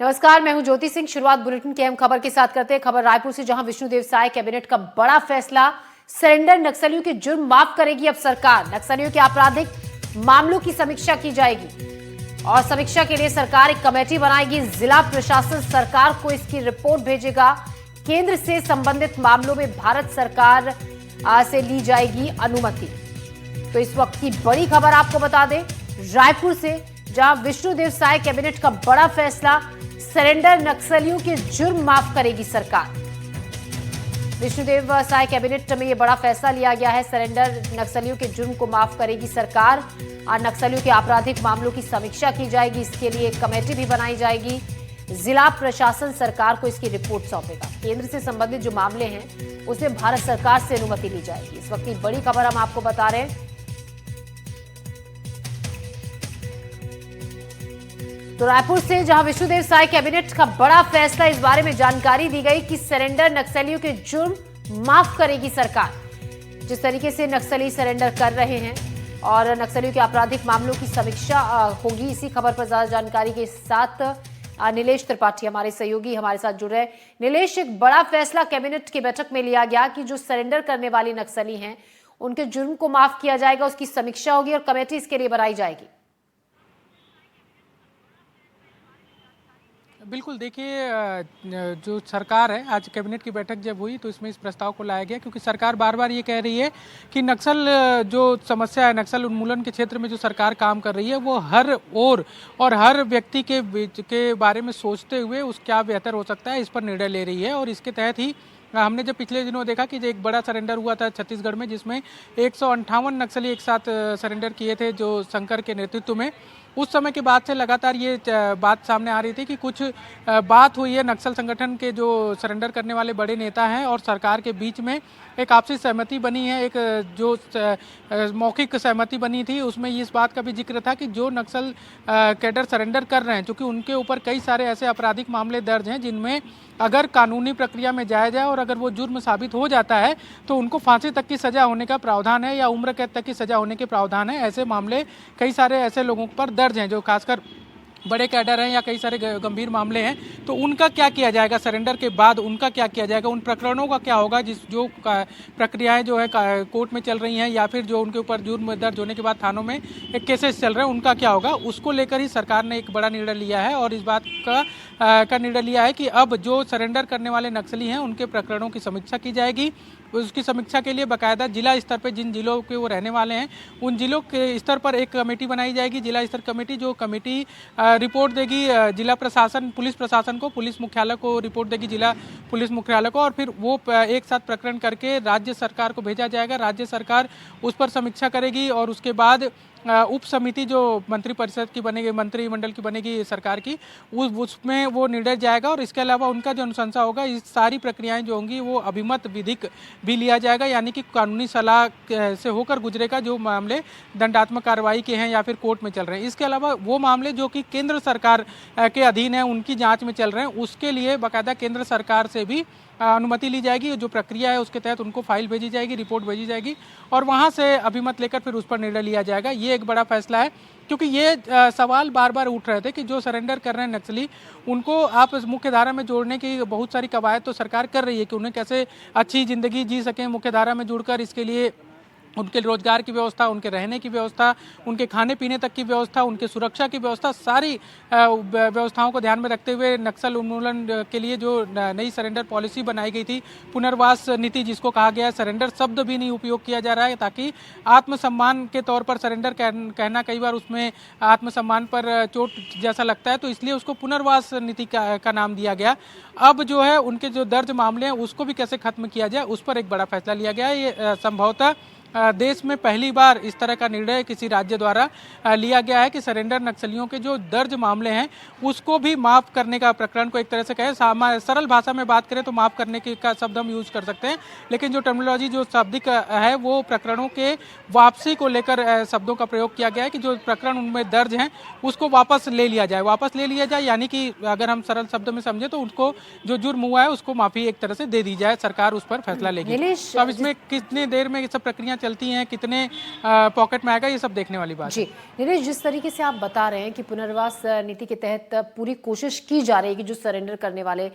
नमस्कार, मैं हूं ज्योति सिंह। शुरुआत बुलेटिन की अहम खबर के साथ करते हैं। खबर रायपुर से, जहां विष्णुदेव साय कैबिनेट का बड़ा फैसला। सरेंडर नक्सलियों के जुर्म माफ करेगी अब सरकार। नक्सलियों के आपराधिक मामलों की समीक्षा की जाएगी और समीक्षा के लिए सरकार एक कमेटी बनाएगी। जिला प्रशासन सरकार को इसकी रिपोर्ट भेजेगा। केंद्र से संबंधित मामलों में भारत सरकार से ली जाएगी अनुमति। तो इस वक्त की बड़ी खबर आपको बता दें रायपुर से, जहां विष्णुदेव साय कैबिनेट का बड़ा फैसला। सरेंडर नक्सलियों के जुर्म माफ करेगी सरकार। विष्णुदेव साय कैबिनेट में यह बड़ा फैसला लिया गया है। सरेंडर नक्सलियों के जुर्म को माफ करेगी सरकार और नक्सलियों के आपराधिक मामलों की समीक्षा की जाएगी। इसके लिए एक कमेटी भी बनाई जाएगी। जिला प्रशासन सरकार को इसकी रिपोर्ट सौंपेगा। केंद्र से संबंधित जो मामले हैं उसमें भारत सरकार से अनुमति ली जाएगी। इस वक्त की बड़ी खबर हम आपको बता रहे हैं। तो रायपुर से, जहां विष्णुदेव साय कैबिनेट का बड़ा फैसला, इस बारे में जानकारी दी गई कि सरेंडर नक्सलियों के जुर्म माफ करेगी सरकार। जिस तरीके से नक्सली सरेंडर कर रहे हैं और नक्सलियों के आपराधिक मामलों की समीक्षा होगी। इसी खबर पर ज्यादा जानकारी के साथ नीलेश त्रिपाठी हमारे सहयोगी हमारे साथ जुड़ रहे हैं। नीलेश, एक बड़ा फैसला कैबिनेट की बैठक में लिया गया कि जो सरेंडर करने वाली नक्सली हैं उनके जुर्म को माफ किया जाएगा, उसकी समीक्षा होगी और कमेटी इसके लिए बनाई जाएगी। बिल्कुल, देखिए जो सरकार है, आज कैबिनेट की बैठक जब हुई तो इसमें इस प्रस्ताव को लाया गया, क्योंकि सरकार बार बार ये कह रही है कि नक्सल जो समस्या है, नक्सल उन्मूलन के क्षेत्र में जो सरकार काम कर रही है वो हर ओर और हर व्यक्ति के बारे में सोचते हुए उस क्या बेहतर हो सकता है इस पर निर्णय ले रही है। और इसके तहत ही हमने जब पिछले दिनों देखा कि एक बड़ा सरेंडर हुआ था छत्तीसगढ़ में, जिसमें 158 नक्सली एक साथ सरेंडर किए थे जो शंकर के नेतृत्व में। उस समय के बाद से लगातार ये बात सामने आ रही थी कि कुछ बात हुई है नक्सल संगठन के जो सरेंडर करने वाले बड़े नेता हैं और सरकार के बीच में एक आपसी सहमति बनी है। एक जो मौखिक सहमति बनी थी उसमें इस बात का भी जिक्र था कि जो नक्सल कैडर सरेंडर कर रहे हैं, क्योंकि उनके ऊपर कई सारे ऐसे आपराधिक मामले दर्ज हैं जिनमें अगर कानूनी प्रक्रिया में जाया जाए और अगर वो जुर्म साबित हो जाता है तो उनको फांसी तक की सजा होने का प्रावधान है या उम्र कैद तक की सजा होने के प्रावधान है। ऐसे मामले कई सारे ऐसे लोगों पर दर्ज हैं जो खासकर बड़े कैडर हैं या कई सारे गंभीर मामले हैं। तो उनका क्या किया जाएगा सरेंडर के बाद, उनका क्या किया जाएगा, उन प्रकरणों का क्या होगा जो प्रक्रियाएं जो है कोर्ट में चल रही हैं या फिर जो उनके ऊपर जुर्म दर्ज होने के बाद थानों में एक केसेस चल रहे हैं, उनका क्या होगा, उसको लेकर ही सरकार ने एक बड़ा निर्णय लिया है। और इस बात का निर्णय लिया है कि अब जो सरेंडर करने वाले नक्सली हैं उनके प्रकरणों की समीक्षा की जाएगी। उसकी समीक्षा के लिए बाकायदा जिला स्तर पर जिन जिलों के वो रहने वाले हैं उन जिलों के स्तर पर एक कमेटी बनाई जाएगी, जिला स्तर कमेटी। जो कमेटी रिपोर्ट देगी जिला प्रशासन, पुलिस प्रशासन को, पुलिस मुख्यालय को रिपोर्ट देगी, जिला पुलिस मुख्यालय को, और फिर वो एक साथ प्रकरण करके राज्य सरकार को भेजा जाएगा। राज्य सरकार उस पर समीक्षा करेगी और उसके बाद उप समिति जो मंत्रिपरिषद की बनेगी, मंत्रिमंडल की बनेगी सरकार की, उसमें वो निर्णय जाएगा। और इसके अलावा उनका जो अनुशंसा होगा, इस सारी प्रक्रियाएं जो होंगी वो अभिमत विधिक भी लिया जाएगा, यानी कि कानूनी सलाह से होकर गुजरेगा जो मामले दंडात्मक कार्रवाई के हैं या फिर कोर्ट में चल रहे हैं। इसके अलावा वो मामले जो कि केंद्र सरकार के अधीन है, उनकी जाँच में चल रहे हैं, उसके लिए बाकायदा केंद्र सरकार से भी अनुमति ली जाएगी। जो प्रक्रिया है उसके तहत उनको फाइल भेजी जाएगी, रिपोर्ट भेजी जाएगी और वहां से अभिमत लेकर फिर उस पर निर्णय लिया जाएगा। ये एक बड़ा फैसला है, क्योंकि ये सवाल बार बार उठ रहे थे कि जो सरेंडर कर रहे हैं नक्सली, उनको आप मुख्य धारा में जोड़ने की बहुत सारी कवायद तो सरकार कर रही है कि उन्हें कैसे अच्छी ज़िंदगी जी सकें मुख्य धारा में जुड़कर। इसके लिए उनके रोजगार की व्यवस्था, उनके रहने की व्यवस्था, उनके खाने पीने तक की व्यवस्था, उनके सुरक्षा की व्यवस्था, सारी व्यवस्थाओं को ध्यान में रखते हुए नक्सल उन्मूलन के लिए जो नई सरेंडर पॉलिसी बनाई गई थी, पुनर्वास नीति जिसको कहा गया है, सरेंडर शब्द भी नहीं उपयोग किया जा रहा है, ताकि आत्मसम्मान के तौर पर सरेंडर कहना कई बार उसमें आत्मसम्मान पर चोट जैसा लगता है, तो इसलिए उसको पुनर्वास नीति का नाम दिया गया। अब जो है उनके जो दर्ज मामले हैं उसको भी कैसे खत्म किया जाए, उस पर एक बड़ा फैसला लिया गया है। ये संभवतः देश में पहली बार इस तरह का निर्णय किसी राज्य द्वारा लिया गया है कि सरेंडर नक्सलियों के जो दर्ज मामले हैं उसको भी माफ करने का, प्रकरण को एक तरह से कहें, सरल भाषा में बात करें तो माफ करने का शब्द हम यूज कर सकते हैं, लेकिन जो टर्मिनोलॉजी जो शाब्दिक है वो प्रकरणों के वापसी को लेकर शब्दों का प्रयोग किया गया है कि जो प्रकरण उनमें दर्ज हैं उसको वापस ले लिया जाए, यानी कि अगर हम सरल शब्द में समझे तो उसको जो जुर्म हुआ है उसको माफी एक तरह से दे दी जाए, सरकार उस पर फैसला लेगी। तो अब इसमें कितनी देर में ये सब प्रक्रिया चलती हैं, कितने पॉकेट में आएगा, ये सब देखने वाली बात है। जी नीलेश, जिस तरीके से आप बता रहे हैं कि पुनर्वास नीति के तहत पूरी कोशिश की जा रही है कि जो सरेंडर करने वाले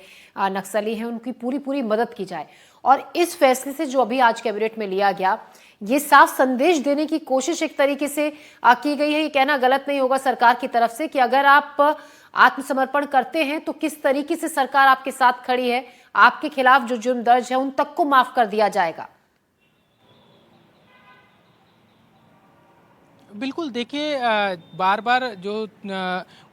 नक्सली हैं उनकी पूरी पूरी मदद की जाए, और इस फैसले से जो अभी आज कैबिनेट में लिया गया, ये साफ संदेश देने की कोशिश एक तरीके से की गई है। ये कहना गलत नहीं होगा सरकार की तरफ से कि अगर आप आत्मसमर्पण करते हैं तो किस तरीके से सरकार आपके साथ खड़ी है, आपके खिलाफ जो जुर्म दर्ज है उन तक को माफ कर दिया जाएगा। बिल्कुल, देखिए बार बार जो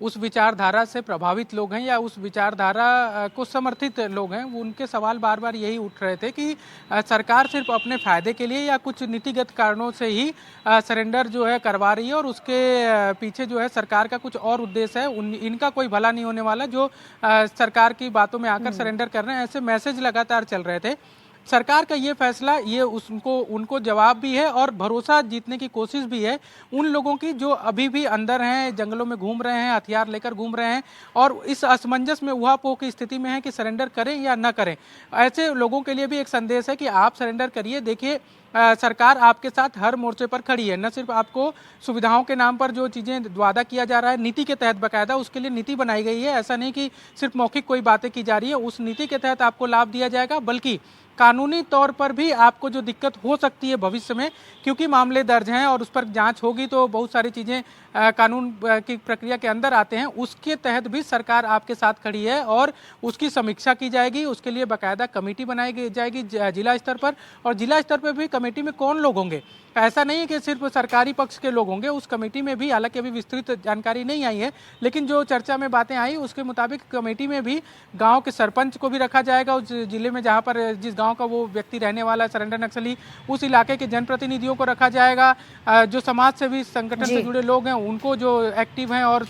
उस विचारधारा से प्रभावित लोग हैं या उस विचारधारा को समर्थित लोग हैं, वो उनके सवाल बार बार यही उठ रहे थे कि सरकार सिर्फ अपने फायदे के लिए या कुछ नीतिगत कारणों से ही सरेंडर जो है करवा रही है, और उसके पीछे जो है सरकार का कुछ और उद्देश्य है, इनका कोई भला नहीं होने वाला जो सरकार की बातों में आकर सरेंडर कर रहे हैं। ऐसे मैसेज लगातार चल रहे थे। सरकार का ये फैसला ये उनको जवाब भी है और भरोसा जीतने की कोशिश भी है उन लोगों की जो अभी भी अंदर हैं, जंगलों में घूम रहे हैं, हथियार लेकर घूम रहे हैं और इस असमंजस में उहापोह की स्थिति में है कि सरेंडर करें या न करें। ऐसे लोगों के लिए भी एक संदेश है कि आप सरेंडर करिए। देखिए सरकार आपके साथ हर मोर्चे पर खड़ी है, न सिर्फ आपको सुविधाओं के नाम पर जो चीज़ें वादा किया जा रहा है नीति के तहत, बाकायदा उसके लिए नीति बनाई गई है। ऐसा नहीं कि सिर्फ मौखिक कोई बातें की जा रही है, उस नीति के तहत आपको लाभ दिया जाएगा, बल्कि कानूनी तौर पर भी आपको जो दिक्कत हो सकती है भविष्य में, क्योंकि मामले दर्ज हैं और उस पर जांच होगी तो बहुत सारी चीज़ें कानून की प्रक्रिया के अंदर आते हैं, उसके तहत भी सरकार आपके साथ खड़ी है और उसकी समीक्षा की जाएगी। उसके लिए बाकायदा कमेटी बनाई जाएगी जिला स्तर पर, और जिला स्तर पर भी कमेटी में कौन लोग होंगे, ऐसा नहीं है कि सिर्फ सरकारी पक्ष के लोग होंगे उस कमेटी में भी। हालांकि अभी विस्तृत जानकारी नहीं आई है, लेकिन जो चर्चा में बातें आई उसके मुताबिक कमेटी में भी गांव के सरपंच को भी रखा जाएगा, उस जिले में जहां पर जिस गांव का वो व्यक्ति रहने वाला है सरेंडर नक्सली, उस इलाके के जनप्रतिनिधियों को रखा जाएगा, जो समाज सेवी संगठन से जुड़े लोग हैं उनको, जो एक्टिव हैं और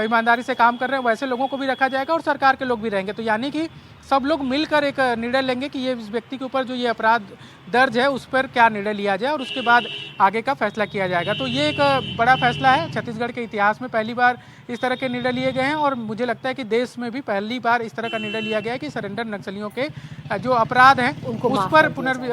ईमानदारी से काम कर रहे हैं वैसे लोगों को भी रखा जाएगा, और सरकार के लोग भी रहेंगे। तो यानी कि सब लोग मिलकर एक निर्णय लेंगे कि ये इस व्यक्ति के ऊपर जो ये अपराध दर्ज है उस पर क्या निर्णय लिया जाए और उसके बाद आगे का फैसला किया जाएगा। तो ये एक बड़ा फैसला है, छत्तीसगढ़ के इतिहास में पहली बार इस तरह के निर्णय लिए गए हैं, और मुझे लगता है कि देश में भी पहली बार इस तरह का निर्णय लिया गया है कि सरेंडर नक्सलियों के जो अपराध हैं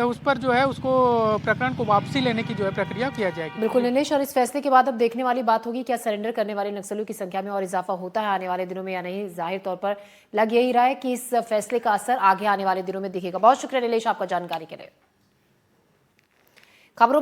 उस पर जो है उसको प्रकरण को वापसी लेने की जो है प्रक्रिया किया जाएगी। बिल्कुल नीलेश, और इस फैसले के बाद अब देखने वाली बात होगी क्या सरेंडर करने वाले नक्सलियों की संख्या में और इजाफा होता है आने वाले दिनों में या नहीं। जाहिर तौर पर लग यही रहा है कि इस फैसले का असर आगे आने वाले दिनों में दिखेगा। बहुत शुक्रिया नीलेश आपका जानकारी के लिए। खबरों में